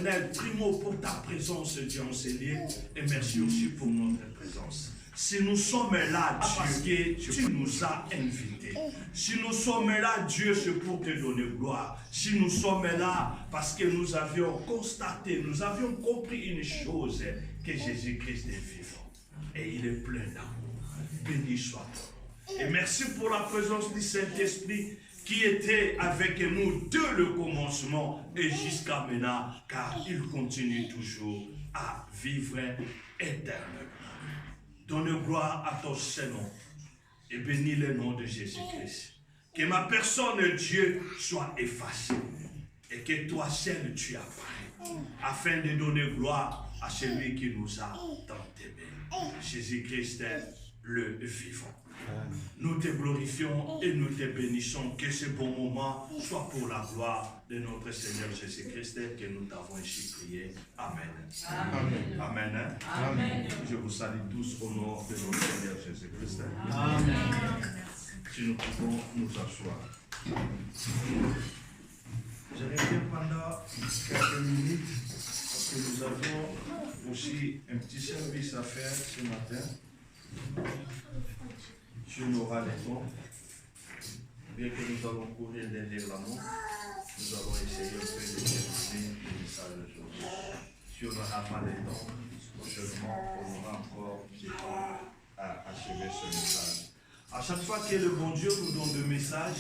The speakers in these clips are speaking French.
éternel, primo pour ta présence, Dieu enseignée, et merci aussi pour notre présence. Si nous sommes là, Dieu, tu nous as invités. Si nous sommes là, Dieu, c'est pour te donner gloire. Si nous sommes là, parce que nous avions constaté, nous avions compris une chose, que Jésus-Christ est vivant. Et il est plein d'amour. Béni soit-il. Et merci pour la présence du Saint-Esprit qui était avec nous dès le commencement et jusqu'à maintenant, car il continue toujours à vivre éternellement. Donne gloire à ton Saint-Nom et bénis le nom de Jésus-Christ. Que ma personne, Dieu, soit effacée et que toi seul tu apparaît afin de donner gloire à celui qui nous a tant aimés. Jésus-Christ est le vivant. Nous te glorifions et nous te bénissons. Que ce bon moment soit pour la gloire de notre Seigneur Jésus-Christ que nous t'avons ainsi prié. Amen. Amen. Amen. Amen. Je vous salue tous au nom de notre Seigneur Jésus-Christ. Amen. Si nous pouvons nous asseoir. Je reviens pendant quelques minutes parce que nous avons aussi un petit service à faire ce matin. Sur nos ralaisements, bien que nous allons courir derrière l'amour, nous allons essayer un peu de terminer le message d'aujourd'hui. Sur nos pas les temps, prochainement, on aura encore du temps à achever ce message. À chaque fois que le bon Dieu nous donne des messages,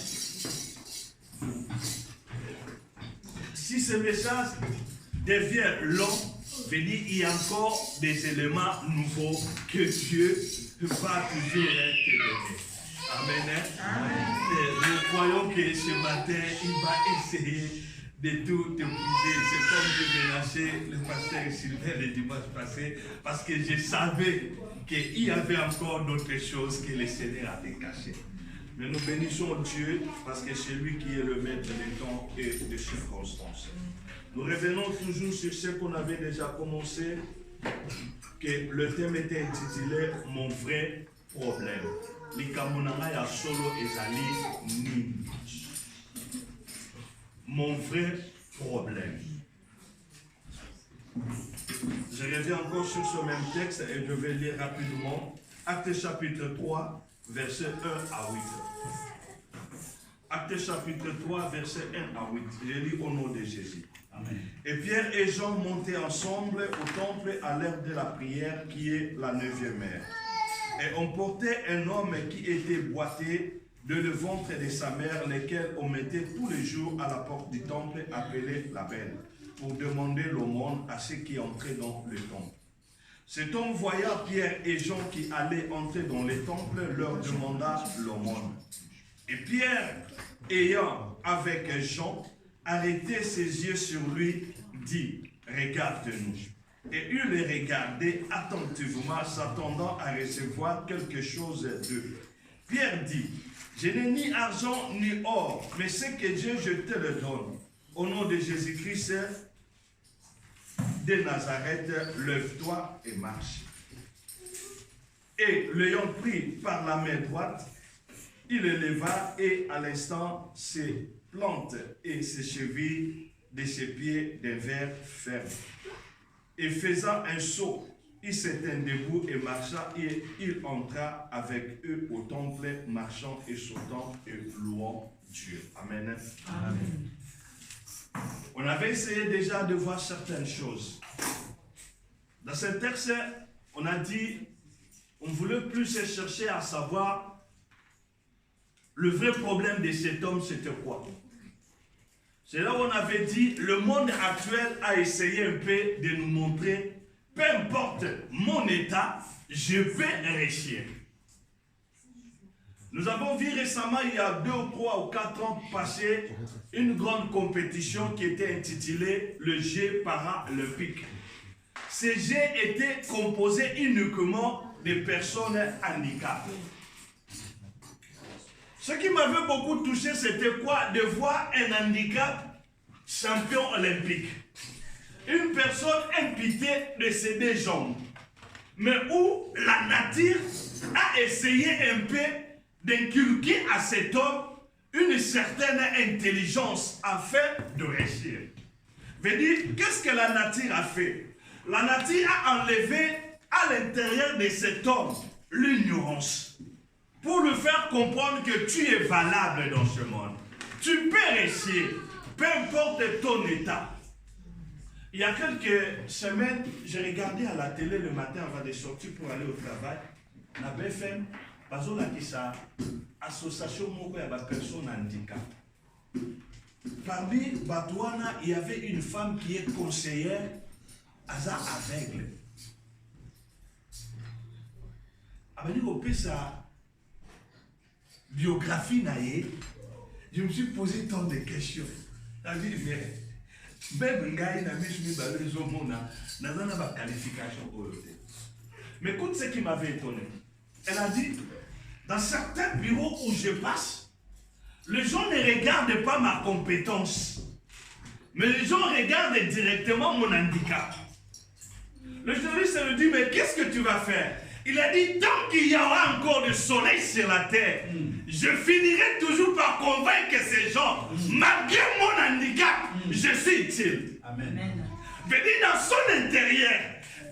si ce message devient long, il y a encore des éléments nouveaux que Dieu va toujours te donner. Amen. Amen. Nous croyons que ce matin, il va essayer de tout épuiser. C'est comme je menacé le pasteur Sylvain le dimanche passé, parce que je savais qu'il y avait encore d'autres choses que le Seigneur a décachées. Mais nous bénissons Dieu, parce que c'est lui qui est le maître des temps et des circonstances. Nous revenons toujours sur ce qu'on avait déjà commencé, que le thème était intitulé « Mon vrai problème ». Mon vrai problème. Je reviens encore sur ce même texte et je vais lire rapidement. Actes chapitre 3, verset 1 à 8. Actes chapitre 3, verset 1 à 8. Je lis au nom de Jésus. Amen. Et Pierre et Jean montaient ensemble au temple à l'heure de la prière qui est la 9e heure. Et on portait un homme qui était boité de le ventre de sa mère, lequel on mettait tous les jours à la porte du temple appelé la Belle, pour demander l'aumône à ceux qui entraient dans le temple. Cet homme voyant Pierre et Jean qui allaient entrer dans le temple, leur demanda l'aumône. Et Pierre, ayant avec Jean arrêté ses yeux sur lui, dit « Regarde-nous ». Et il les regardait attentivement, s'attendant à recevoir quelque chose d'eux. Pierre dit « Je n'ai ni argent ni or, mais ce que Dieu, je te le donne. Au nom de Jésus-Christ de Nazareth, lève-toi et marche. » Et l'ayant pris par la main droite, il le leva et à l'instant ses plantes et ses chevilles de ses pieds d'un verre ferme. Et faisant un saut, il se tint debout et marcha, et il entra avec eux au temple, marchant et sautant et louant Dieu. Amen. Amen. On avait essayé déjà de voir certaines choses. Dans ce texte, on a dit, on voulait plus chercher à savoir le vrai problème de cet homme, c'était quoi? C'est là où on avait dit, le monde actuel a essayé un peu de nous montrer, peu importe mon état, je vais réussir. Nous avons vu récemment, il y a 2 ou 3 ou 4 ans passés, une grande compétition qui était intitulée le Jeux paralympiques. Ces Jeux étaient composés uniquement de personnes handicapées. Ce qui m'avait beaucoup touché, c'était quoi? De voir un handicap champion olympique. Une personne imputée de ses 2 jambes. Mais où la nature a essayé un peu d'inculquer à cet homme une certaine intelligence afin de réussir. Veut dire, qu'est-ce que la nature a fait? La nature a enlevé à l'intérieur de cet homme l'ignorance pour lui faire comprendre que tu es valable dans ce monde. Tu peux réussir, peu importe ton état. Il y a quelques semaines, j'ai regardé à la télé le matin avant de sortir pour aller au travail. Na BFM, bazola qui sa association moko ya ba personnes handicap. Parmi Batouana, il y avait une femme qui est conseillère aveugle. Abani kopé sa biographie naïe, je me suis posé tant de questions. J'ai dit, mais même ngai na mishmi balezo mona, nazana ba qualification olote. Mais écoute ce qui m'avait étonné. Elle a dit, dans certains bureaux où je passe, les gens ne regardent pas ma compétence, mais les gens regardent directement mon handicap. Le journaliste lui dit, mais qu'est-ce que tu vas faire? Il a dit, tant qu'il y aura encore du soleil sur la terre, je finirai toujours par convaincre ces gens, malgré mon handicap, je suis utile. Amen. Veut dire, dans son intérieur,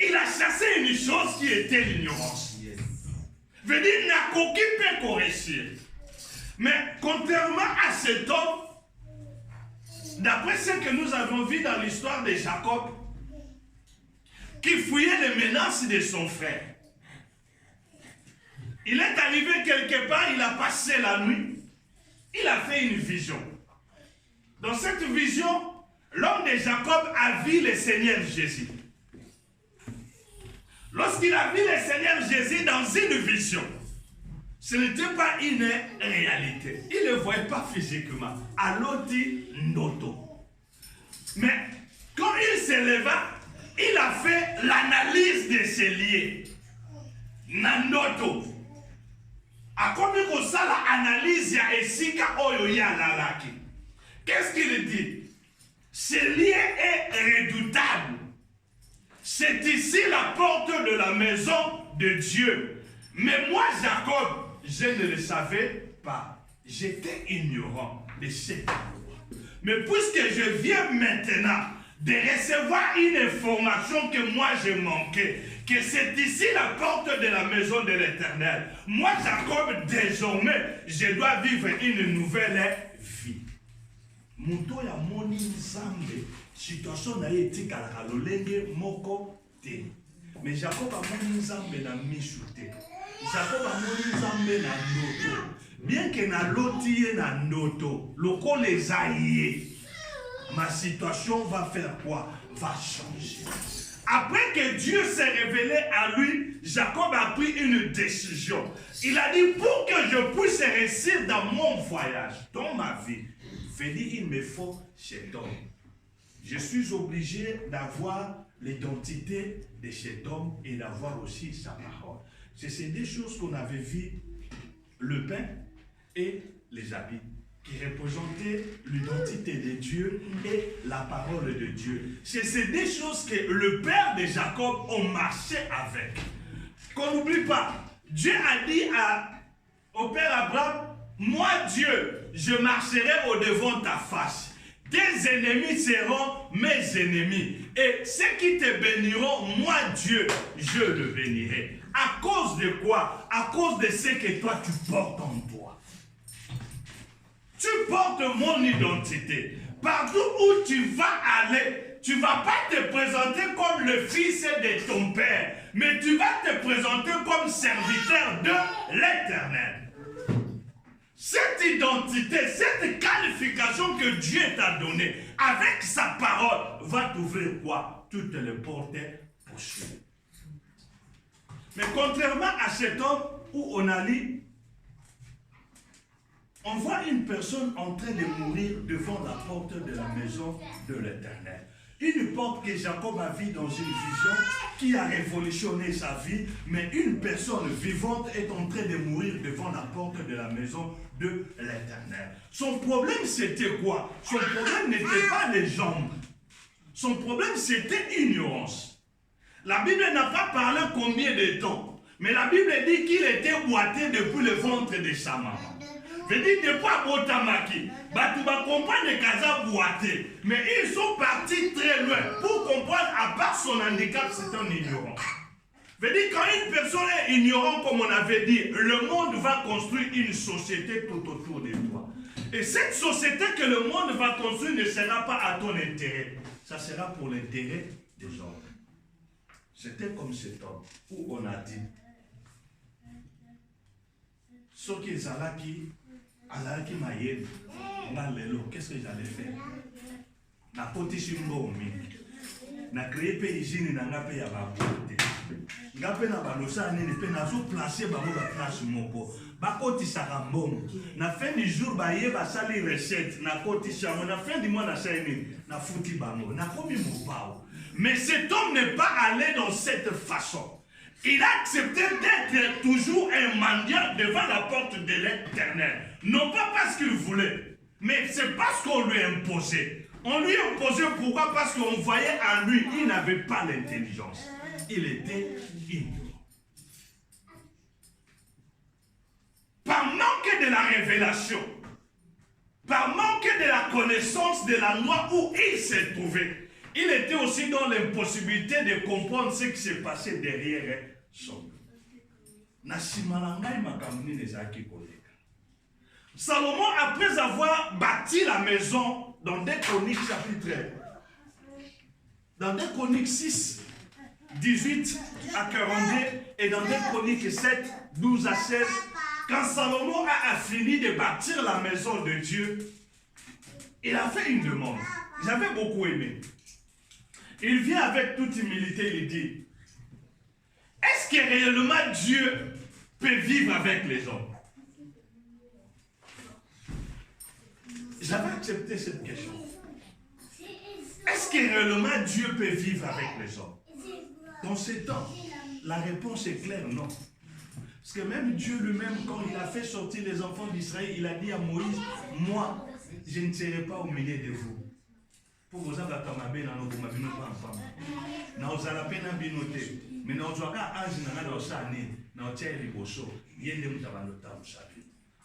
il a chassé une chose qui était l'ignorance. Veut dire, il n'a qu'aucun peut réussir. Mais contrairement à cet homme, d'après ce que nous avons vu dans l'histoire de Jacob, qui fouillait les menaces de son frère, il est arrivé quelque part, il a passé la nuit, il a fait une vision. Dans cette vision, l'homme de Jacob a vu le Seigneur Jésus. Lorsqu'il a vu le Seigneur Jésus dans une vision, ce n'était pas une réalité. Il ne le voyait pas physiquement. Aloti noto. Mais quand il se leva, il a fait l'analyse de ses liens. Nanoto. A comme il ça l'analyse ya esika oyo ya lalaki. Qu'est-ce qu'il dit? Ce lien est redoutable. C'est ici la porte de la maison de Dieu. Mais moi, Jacob, je ne le savais pas. J'étais ignorant de cette loi. Mais puisque je viens maintenant de recevoir une information que moi j'ai manqué, que c'est ici la porte de la maison de l'Éternel, moi, Jacob, désormais, je dois vivre une nouvelle vie. Muto ya moni nzambe, situation na ye etikala lolenge moko te. Mais Jacob a moni nzambe na mishu te. Jacob a moni nzambe na ndoto. Bien que na loti ye na ndoto, loko les aïe, ma situation va faire quoi? Va changer. Après que Dieu s'est révélé à lui, Jacob a pris une décision. Il a dit, pour que je puisse réussir dans mon voyage, dans ma vie, il me faut cet homme. Je suis obligé d'avoir l'identité de cet homme et d'avoir aussi sa parole. C'est ces deux choses qu'on avait vues, le pain et les habits, qui représentaient l'identité de Dieu et la parole de Dieu. C'est ces deux choses que le père de Jacob a marché avec. Qu'on n'oublie pas, Dieu a dit au père Abraham, moi Dieu, je marcherai au-devant ta face. Tes ennemis seront mes ennemis. Et ceux qui te béniront, moi Dieu, je le bénirai. À cause de quoi? À cause de ce que toi tu portes en toi. Tu portes mon identité. Partout où tu vas aller, tu ne vas pas te présenter comme le fils de ton père, mais tu vas te présenter comme serviteur de l'Éternel. Cette identité, cette qualification que Dieu t'a donnée, avec sa parole, va t'ouvrir quoi? Toutes les portes possibles. Mais contrairement à cet homme où on a lu, on voit une personne en train de mourir devant la porte de la maison de l'Éternel. Une porte que Jacob a vue dans une vision qui a révolutionné sa vie, mais une personne vivante est en train de mourir devant la porte de la maison de l'Éternel. Son problème c'était quoi? Son problème n'était pas les jambes. Son problème c'était l'ignorance. La Bible n'a pas parlé combien de temps, mais la Bible dit qu'il était boité depuis le ventre de sa maman. Je dis, de quoi Botamaki? Tu vas comprendre les Kaza boité. Mais ils sont partis très loin. Pour comprendre, à part son handicap, c'est un ignorant. Je dis, quand une personne est ignorante, comme on avait dit, le monde va construire une société tout autour de toi. Et cette société que le monde va construire ne sera pas à ton intérêt. Ça sera pour l'intérêt des hommes. C'était comme cet homme où on a dit, ce qui est Alaki Maïen, qu'est-ce que j'allais faire? Na poti shimbo mi. Na créé pays na ngapé ya ba pote. Ngapé na ba losa nini pe na zo placer ba mo ba place moko. Ba koti sarambom. Na fin du jour ba ye ba sali recette na koti chamo na fin du mois na chaîne na fouti bango. Na komi mo bao. Mais cet homme n'est pas allé dans cette façon. Il a accepté d'être toujours un mendiant devant la porte de l'Éternel. Non pas parce qu'il voulait, mais c'est parce qu'on lui imposait. On lui imposait pourquoi? Parce qu'on voyait en lui, il n'avait pas l'intelligence. Il était ignorant. Par manque de la révélation, par manque de la connaissance de la loi où il s'est trouvé, il était aussi dans l'impossibilité de comprendre ce qui s'est passé derrière son. Salomon, après avoir bâti la maison dans 2 Chroniques chapitre 1, dans 2 Chroniques 6, 18 à 42 et dans 2 Chroniques 7, 12 à 16, quand Salomon a fini de bâtir la maison de Dieu, il a fait une demande. J'avais beaucoup aimé. Il vient avec toute humilité, il dit, est-ce que réellement Dieu peut vivre avec les hommes? J'avais accepté cette question. Est-ce que réellement Dieu peut vivre avec les hommes? Dans ces temps, la réponse est claire, non. Parce que même Dieu lui-même, quand il a fait sortir les enfants d'Israël, il a dit à Moïse, moi, je ne serai pas au milieu de vous. Pour vous avoir mais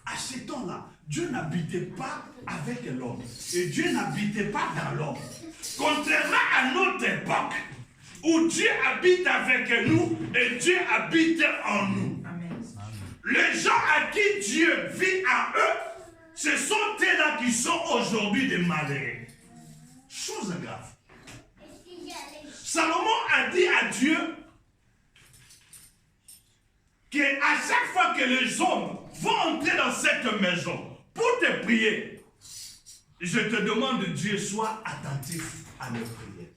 à ce temps-là, Dieu n'habitait pas avec l'homme. Et Dieu n'habitait pas dans l'homme. Contrairement à notre époque, où Dieu habite avec nous et Dieu habite en nous. Amen. Les gens à qui Dieu vit en eux, ce sont eux-là qui sont aujourd'hui des malheureux. Chose grave. Salomon a dit à Dieu qu'à chaque fois que les hommes vont entrer dans cette maison pour te prier, je te demande, Dieu, sois attentif à leur prière.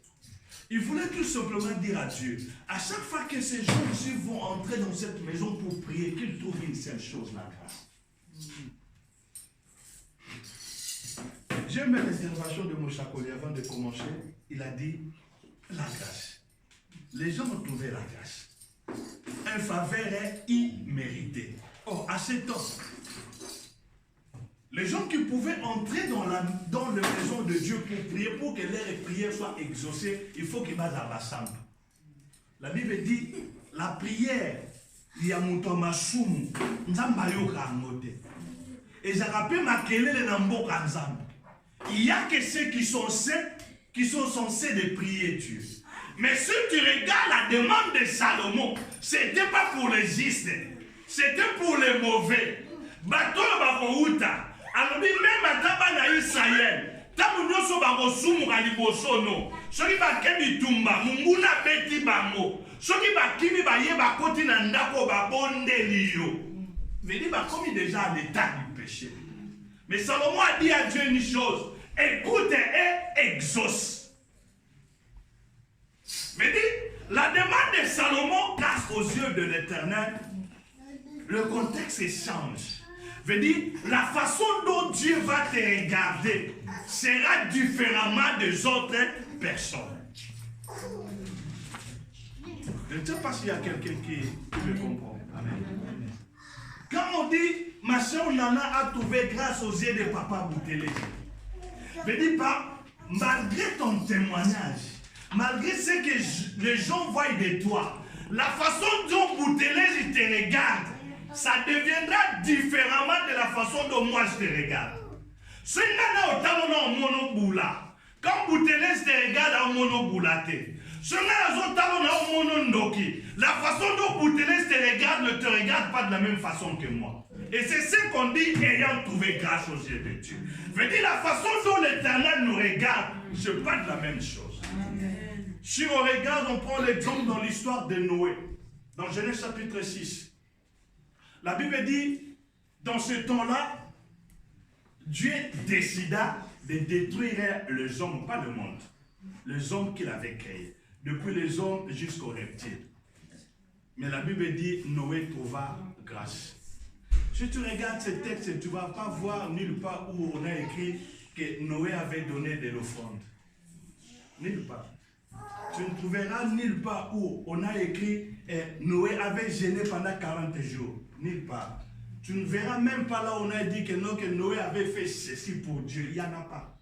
Il voulait tout simplement dire à Dieu, à chaque fois que ces gens-ci vont entrer dans cette maison pour prier, qu'ils trouvent une seule chose, la grâce. J'aime l'intervention de Moshakoli avant de commencer. Il a dit la grâce. Les gens ont trouvé la grâce. Un faveur est imméritée. Or, à ce temps, les gens qui pouvaient entrer dans la maison de Dieu pour prier, pour que leurs prières soient exaucées, il faut qu'ils basent à l'assemblée. La Bible dit, la prière, il y a mon tomasum, nzambayo kangote. Et je rappelle ma kelele nambo kanzam. Il n'y a que ceux qui sont censés de prier Dieu. Mais si tu regardes la demande de Salomon, ce n'était pas pour les justes, c'était pour les mauvais. Bateau bakouta. Alors même à Tabana Israël, Tabunoso bakosumu kalibosono. Soki bakemi tumba, munguna beti bango. Soki bakimi baye bakoti na ndako babonde liyo. Vedi bakomi déjà à l'état du péché. Mais Salomon a dit à Dieu une chose, écoute et exauce. Mais dit, la demande de Salomon, grâce aux yeux de l'Éternel, le contexte change. Veut dire, la façon dont Dieu va te regarder sera différemment des autres personnes. Je ne sais pas s'il y a quelqu'un qui me comprend. Amen. Quand on dit, ma soeur Nana a trouvé grâce aux yeux de Papa Boutélé, veut dire, malgré ton témoignage, malgré ce que les gens voient de toi, la façon dont Boutélé te regarde, ça deviendra différemment de la façon dont moi je te regarde. Ce n'est pas au monoboula. Quand Bouteles te regarde en monoboulaté. Ce n'est pas au monondoki. La façon dont Bouteles te regarde ne te regarde pas de la même façon que moi. Et c'est ce qu'on dit ayant trouvé grâce aux yeux de Dieu. Veut dire la façon dont l'Éternel nous regarde, ce n'est pas de la même chose. Amen. Si on regarde, on prend l'exemple dans l'histoire de Noé, dans Genèse chapitre 6. La Bible dit, dans ce temps-là, Dieu décida de détruire les hommes, pas le monde, les hommes qu'il avait créés, depuis les hommes jusqu'aux reptiles. Mais la Bible dit, Noé trouva grâce. Si tu regardes ce texte, tu ne vas pas voir nulle part où on a écrit que Noé avait donné de l'offrande. Nulle part. Tu ne trouveras nulle part où on a écrit Noé avait jeûné pendant 40 jours. Nulle part. Tu ne verras même pas là où on a dit que, non, que Noé avait fait ceci pour Dieu. Il n'y en a pas.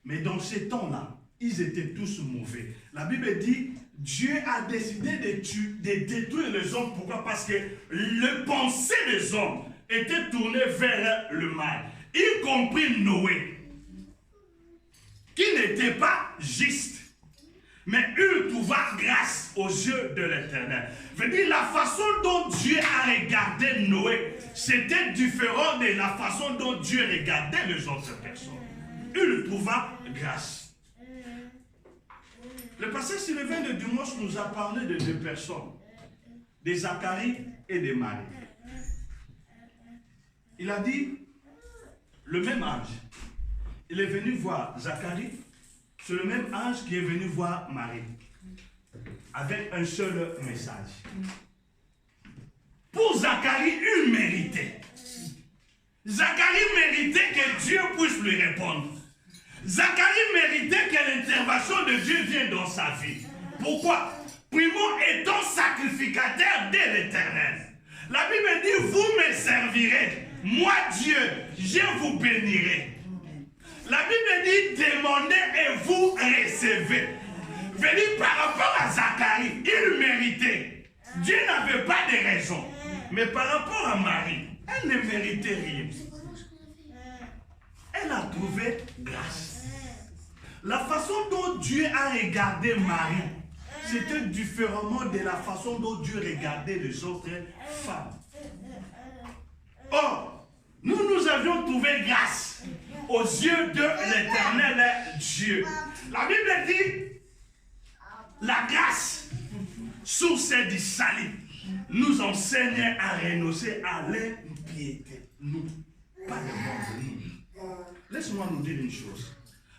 Mais dans ces temps-là, ils étaient tous mauvais. La Bible dit, Dieu a décidé de détruire les hommes. Pourquoi? Parce que les pensées des hommes étaient tournées vers le mal. Y compris Noé, qui n'était pas juste. Mais il trouva grâce aux yeux de l'Éternel. Veut dire la façon dont Dieu a regardé Noé, c'était différent de la façon dont Dieu regardait les autres personnes. Il trouva grâce. Le passage sur le 22 de dimanche nous a parlé de deux personnes, de Zacharie et de Marie. Il a dit, le même ange, il est venu voir Zacharie, c'est le même ange qui est venu voir Marie, avec un seul message. Pour Zacharie, il méritait. Zacharie méritait que Dieu puisse lui répondre. Zacharie méritait que l'intervention de Dieu vienne dans sa vie. Pourquoi? Primo étant sacrificateur de l'Éternel. La Bible dit, vous me servirez. Moi, Dieu, je vous bénirai. La Bible dit, demandez et vous recevez. Veut dire, par rapport à Zacharie, il méritait. Dieu n'avait pas de raison. Mais par rapport à Marie, elle ne méritait rien. Elle a trouvé grâce. La façon dont Dieu a regardé Marie, c'était différemment de la façon dont Dieu regardait les autres femmes. Or, nous avions trouvé grâce aux yeux de l'Éternel Dieu. La Bible dit, la grâce, source du salut, nous enseigne à renoncer à l'impiété. Nous, pas le monde. Laisse-moi nous dire une chose.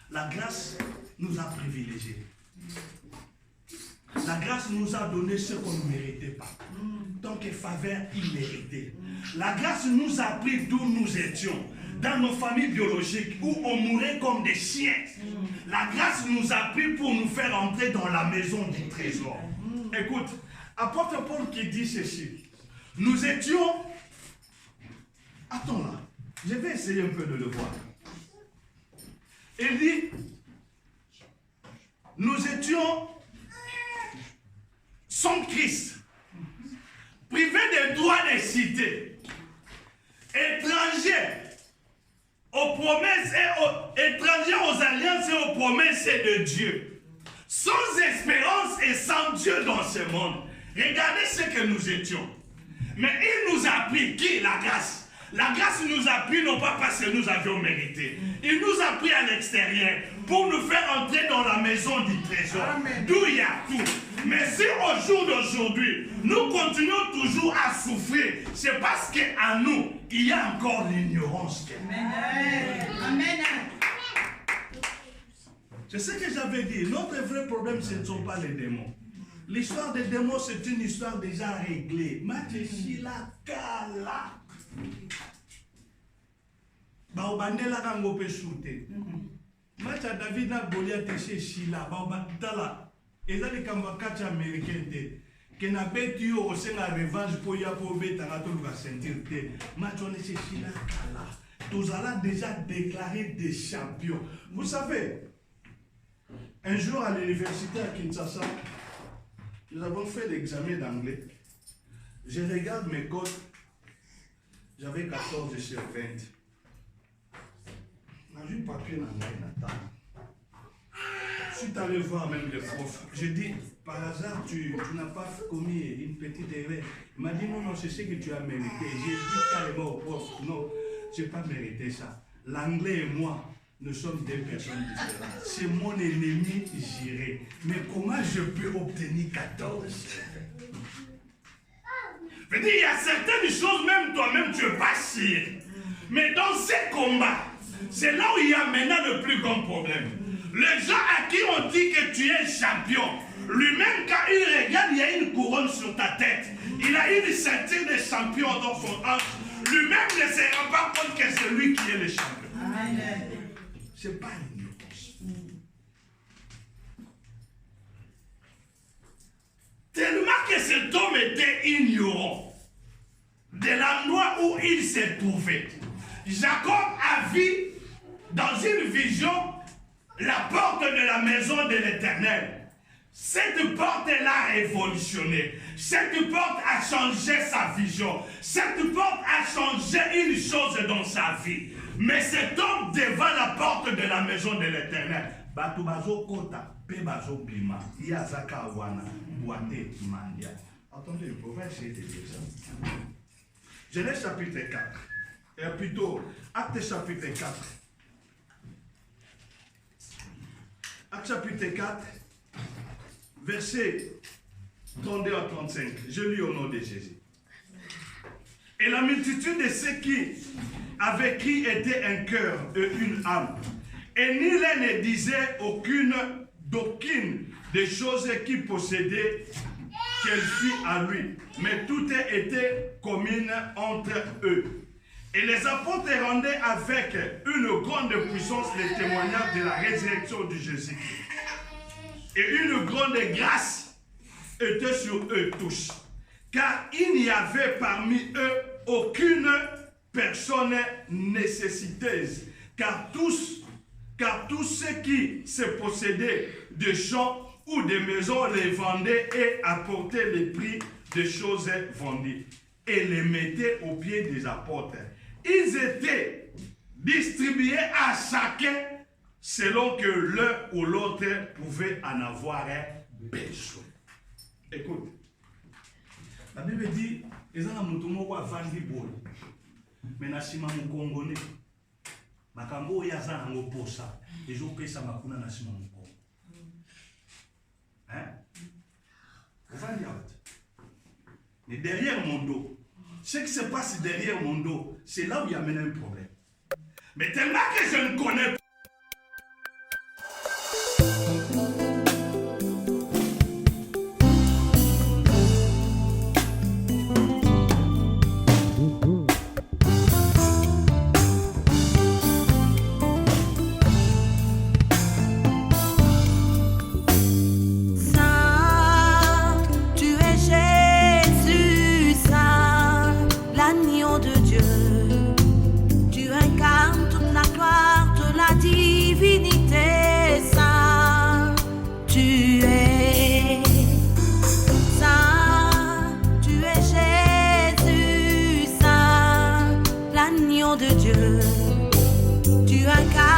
La grâce nous a privilégiés. La grâce nous a donné ce qu'on ne méritait pas. Tant que faveur imméritée. La grâce nous a pris d'où nous étions. Dans nos familles biologiques où on mourait comme des chiens. La grâce nous a pris pour nous faire entrer dans la maison du trésor. Écoute, apôtre Paul qui dit ceci. Nous étions... Attends là. Je vais essayer un peu de le voir. Il dit, nous étions sans Christ, privés des droits des cités, étrangers aux promesses étrangers aux alliances et aux promesses de Dieu, sans espérance et sans Dieu dans ce monde. Regardez ce que nous étions. Mais il nous a pris qui? La grâce. La grâce nous a pris non pas parce que nous avions mérité. Il nous a pris à l'extérieur pour nous faire entrer dans la maison du trésor. D'où il y a tout. Mais si au jour d'aujourd'hui, nous continuons toujours à souffrir, c'est parce qu'en nous, il y a encore l'ignorance. Amen. Amen. C'est ce que j'avais dit. Notre vrai problème, ce ne sont pas les démons. L'histoire des démons, c'est une histoire déjà réglée. Mateshila Kala. Baobandela kangope shute. Macha David na Goliath chez Shila. Baobandala. Et ça, les Kambakats américains, qui n'a pas eu aussi la revanche pour y avoir la ceinture. Macha on est chez Shila Kala. Tous allons déjà déclaré des champions. Vous savez, un jour à l'université à Kinshasa, nous avons fait l'examen d'anglais. Je regarde mes codes, J'avais 14 sur 20. J'ai eu papier dans la table. Je suis allé voir même le prof. J'ai dit, par hasard, tu n'as pas commis une petite erreur. Il m'a dit, non, non, c'est ce que tu as mérité. J'ai dit carrément au prof, non, je n'ai pas mérité ça. L'anglais et moi, nous sommes deux personnes différentes. C'est mon ennemi j'irai. Mais comment je peux obtenir 14 sur 20? Je veux dire, il y a certaines choses, même toi-même, tu ne veux pas sûr. Mais dans ces combats, c'est là où il y a maintenant le plus grand problème. Les gens à qui on dit que tu es champion, lui-même quand il regarde, il y a une couronne sur ta tête. Il a une ceinture de champion dans son hanche. Lui-même ne se rend pas compte que c'est lui qui est le champion. Ce n'est pas une réponse. Tellement que cet homme était ignorant de l'endroit où il s'est trouvé. Jacob a vu dans une vision la porte de la maison de l'Éternel. Cette porte-là a révolutionné. Cette porte a changé sa vision. Cette porte a changé une chose dans sa vie. Mais cet homme devant la porte de la maison de l'Éternel, attendez, on va essayer de dire ça. Genèse chapitre 4. Et plutôt, Acte chapitre 4. Acte chapitre 4, versets 32 à 35. Je lis au nom de Jésus. Et la multitude de ceux qui avec qui était un cœur et une âme. Et nul ne disait d'aucune des choses qu'il possédait qu'elle fût à lui. Mais tout était commune entre eux. Et les apôtres rendaient avec une grande puissance les témoignages de la résurrection de Jésus. Et une grande grâce était sur eux tous. Car il n'y avait parmi eux aucune personne nécessiteuse. Car tous ceux qui se possédaient de champs ou de maisons les vendaient et apportaient les prix des choses vendues. Et les mettaient aux pieds des apôtres. Ils étaient distribués à chacun selon que l'un ou l'autre pouvait en avoir besoin. Écoute, la Bible dit, ils ont un vandi bol, mais nasima mukongone, makambo yaza nango posa, ils ont payé sa makuna nasima mukongo. Hein? Vous vendez out. Mais derrière mon dos, ce qui se passe derrière mon dos, c'est là où il y a maintenant un problème. Mais tellement que je ne connais pas. De Dieu, tu incarnes